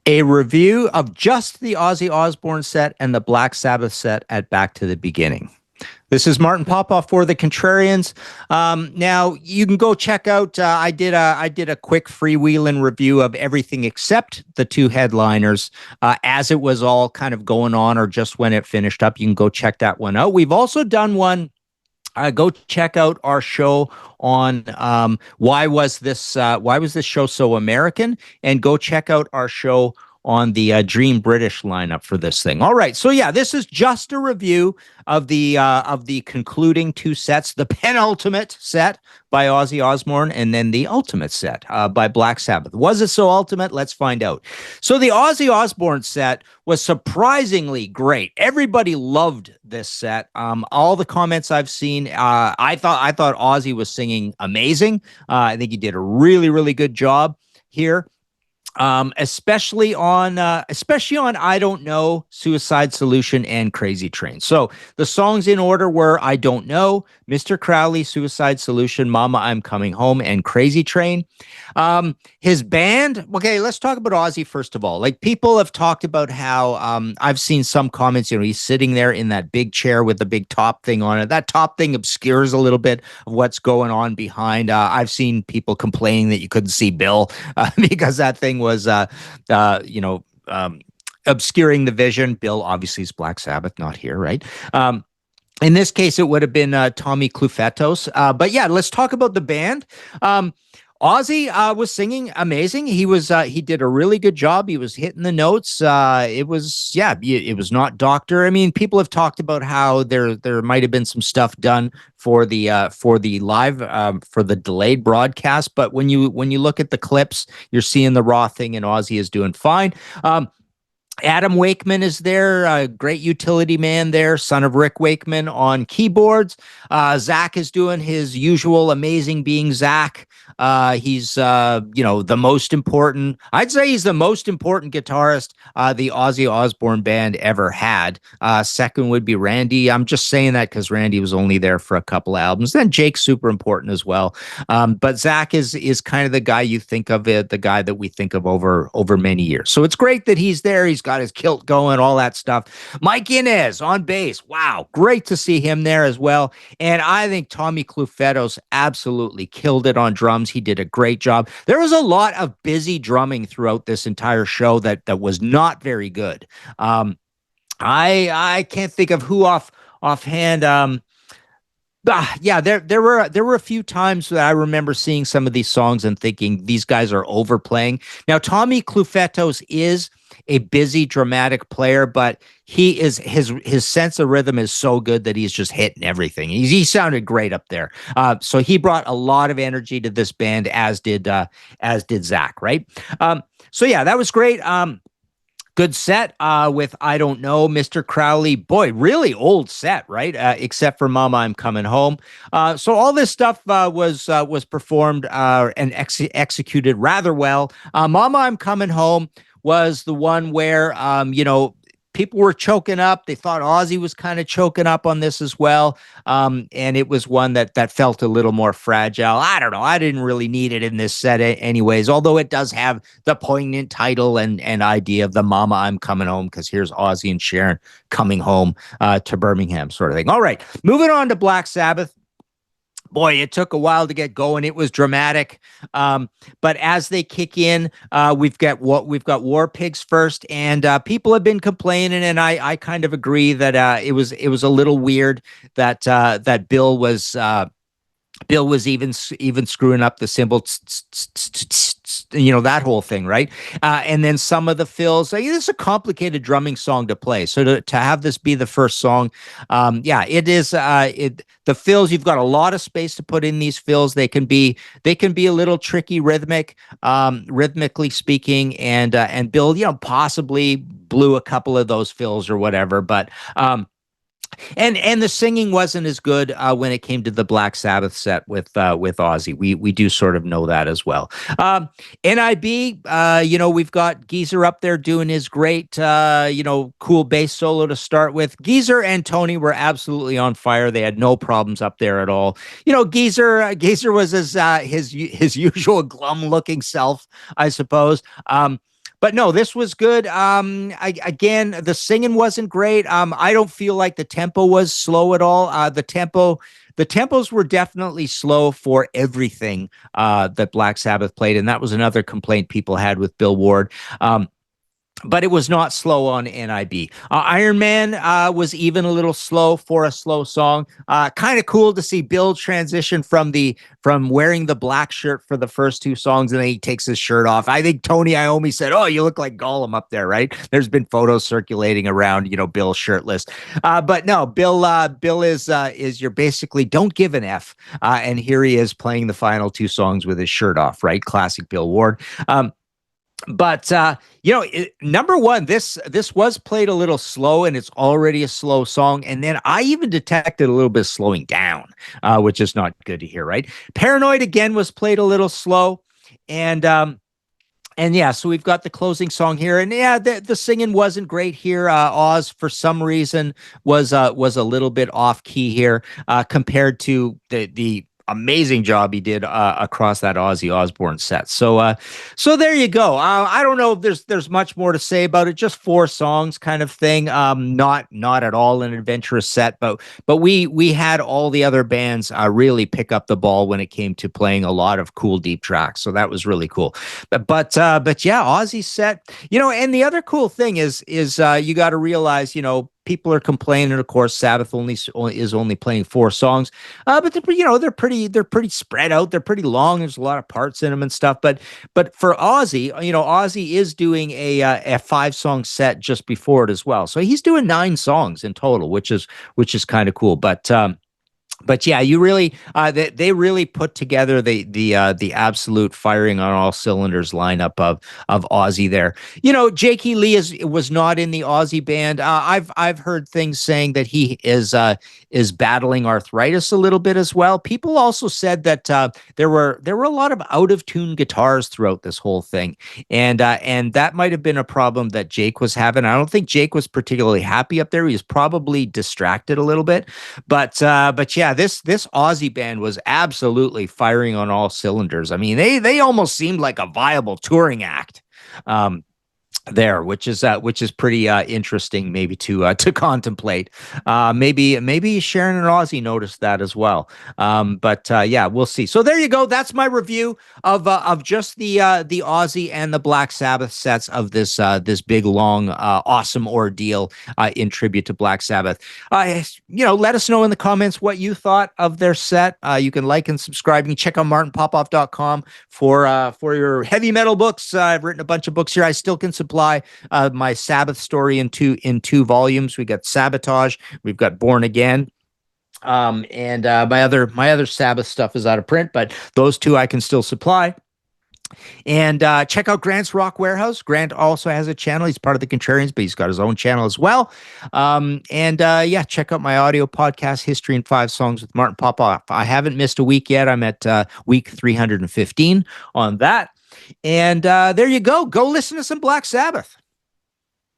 A review of just the Ozzy Osbourne set and the Black Sabbath set at Back to the Beginning. This is Martin Popoff for the Contrarians. Now you can go check out. I did a quick freewheeling review of everything except the two headliners as it was all kind of going on, or just when it finished up. You can go check that one out. We've also done one. Go check out our show on why was this show so American, and go check out our show on the Dream British lineup for this thing. All right, so yeah, this is just a review of the concluding two sets, the penultimate set by Ozzy Osbourne, and then the ultimate set by Black Sabbath. Was it so ultimate? Let's find out. So the Ozzy Osbourne set was surprisingly great. Everybody loved this set. All the comments I've seen, I thought Ozzy was singing amazing. I think he did a really, really good job here. Especially on I Don't Know, Suicide Solution, and Crazy Train. So the songs in order were I Don't Know, Mr. Crowley, Suicide Solution, Mama, I'm Coming Home, and Crazy Train. His band, okay, let's talk about Ozzy first of all. Like, people have talked about how I've seen some comments, he's sitting there in that big chair with the big top thing on it. That top thing obscures a little bit of what's going on behind. I've seen people complaining that you couldn't see Bill because that thing was obscuring the vision. Bill obviously is Black Sabbath, not here, right? In this case, it would have been Tommy Clufetos. But yeah, let's talk about the band. Ozzy was singing amazing. He did a really good job. He was hitting the notes. It was not Doctor. I mean, people have talked about how there might have been some stuff done for the live for the delayed broadcast, but when you look at the clips, you're seeing the raw thing, and Ozzy is doing fine. Adam Wakeman is there, a great utility man there, son of Rick Wakeman on keyboards. Zach is doing his usual amazing being Zach. He's the most important. I'd say he's the most important guitarist the Ozzy Osbourne band ever had. Second would be Randy. I'm just saying that because Randy was only there for a couple of albums. Then Jake's super important as well. But Zach is kind of the guy you think of, the guy that we think of over many years. So it's great that he's there. He's got his kilt going, all that stuff. Mike Inez on bass. Wow, great to see him there as well. And I think Tommy Clufetos absolutely killed it on drums. He did a great job. There was a lot of busy drumming throughout this entire show that was not very good. I can't think of who offhand. There were a few times that I remember seeing some of these songs and thinking these guys are overplaying. Now, Tommy Clufetos is a busy, dramatic player, but his sense of rhythm is so good that he's just hitting everything. He sounded great up there. So he brought a lot of energy to this band, as did Zach, right? So yeah, that was great. Good set with I Don't Know, Mr. Crowley. Boy, really old set, right? Except for Mama, I'm Coming Home. So all this stuff was performed and executed rather well. Mama, I'm Coming Home was the one where people were choking up. They thought Ozzy was kind of choking up on this as well. And it was one that felt a little more fragile. I don't know. I didn't really need it in this set anyways, although it does have the poignant title and idea of the Mama, I'm Coming Home, because here's Ozzy and Sharon coming home to Birmingham sort of thing. All right, moving on to Black Sabbath. Boy, it took a while to get going. It was dramatic. But as they kick in, we've got War Pigs first, and people have been complaining, and I kind of agree that it was a little weird that Bill was even screwing up the cymbal, that whole thing, right? And then some of the fills. This is a complicated drumming song to play. So to have this be the first song, it is. The fills, you've got a lot of space to put in these fills. They can be a little tricky rhythmically speaking, and Bill, possibly blew a couple of those fills or whatever, but. And the singing wasn't as good when it came to the Black Sabbath set with Ozzy. We do sort of know that as well. NIB, we've got Geezer up there doing his great, cool bass solo to start with. Geezer and Tony were absolutely on fire. They had no problems up there at all. Geezer was his usual glum looking self, I suppose. but no, this was good. Again, the singing wasn't great. I don't feel like the tempo was slow at all. The tempos were definitely slow for everything that Black Sabbath played, and that was another complaint people had with Bill Ward. But it was not slow on NIB. Iron Man was even a little slow for a slow song. Kind of cool to see Bill transition from wearing the black shirt for the first two songs, and then he takes his shirt off. I think Tony Iommi said, "Oh, you look like Gollum up there, right?" There's been photos circulating around, Bill shirtless. But no, Bill is you're basically don't give an F, and here he is playing the final two songs with his shirt off, right? Classic Bill Ward. But number one, this was played a little slow, and it's already a slow song. And then I even detected a little bit of slowing down, which is not good to hear, right? Paranoid again was played a little slow, and yeah, so we've got the closing song here, and yeah, the singing wasn't great here. Oz, for some reason, was a little bit off key here compared to the amazing job he did across that Ozzy Osbourne set. So there you go. I don't know if there's much more to say about it. Just 4 songs kind of thing. Not at all an adventurous set, but we had all the other bands really pick up the ball when it came to playing a lot of cool deep tracks. So that was really cool. But yeah, Ozzy's set. And the other cool thing is you got to realize, people are complaining. Of course, Sabbath is only playing 4 songs, but they're pretty spread out. They're pretty long. There's a lot of parts in them and stuff. But for Ozzy, Ozzy is doing a 5-song set just before it as well. So he's doing 9 songs in total, which is kind of cool. But yeah, you really they really put together the absolute firing on all cylinders lineup of Ozzy there. Jakey Lee was not in the Ozzy band. I've heard things saying that he is battling arthritis a little bit as well. People also said that there were a lot of out of tune guitars throughout this whole thing, and that might have been a problem that Jake was having. I don't think Jake was particularly happy up there. He was probably distracted a little bit, but yeah. This Aussie band was absolutely firing on all cylinders. I mean, they almost seemed like a viable touring act. There, which is pretty interesting, maybe to contemplate. Maybe Sharon and Ozzy noticed that as well. But yeah, we'll see. So there you go. That's my review of just the Ozzy and the Black Sabbath sets of this big long awesome ordeal in tribute to Black Sabbath. Let us know in the comments what you thought of their set. You can like and subscribe. You can check out martinpopoff.com for your heavy metal books. I've written a bunch of books here. I still can supply my Sabbath story in two volumes. We got Sabotage, we've got Born Again, and my other Sabbath stuff is out of print, but those 2 I can still supply. And check out Grant's Rock Warehouse. Grant also has a channel. He's part of the Contrarians, but he's got his own channel as well. Yeah, check out my audio podcast, History in 5 Songs with Martin Popoff. I haven't missed a week yet. I'm at week 315 on that. And there you go. Go listen to some Black Sabbath.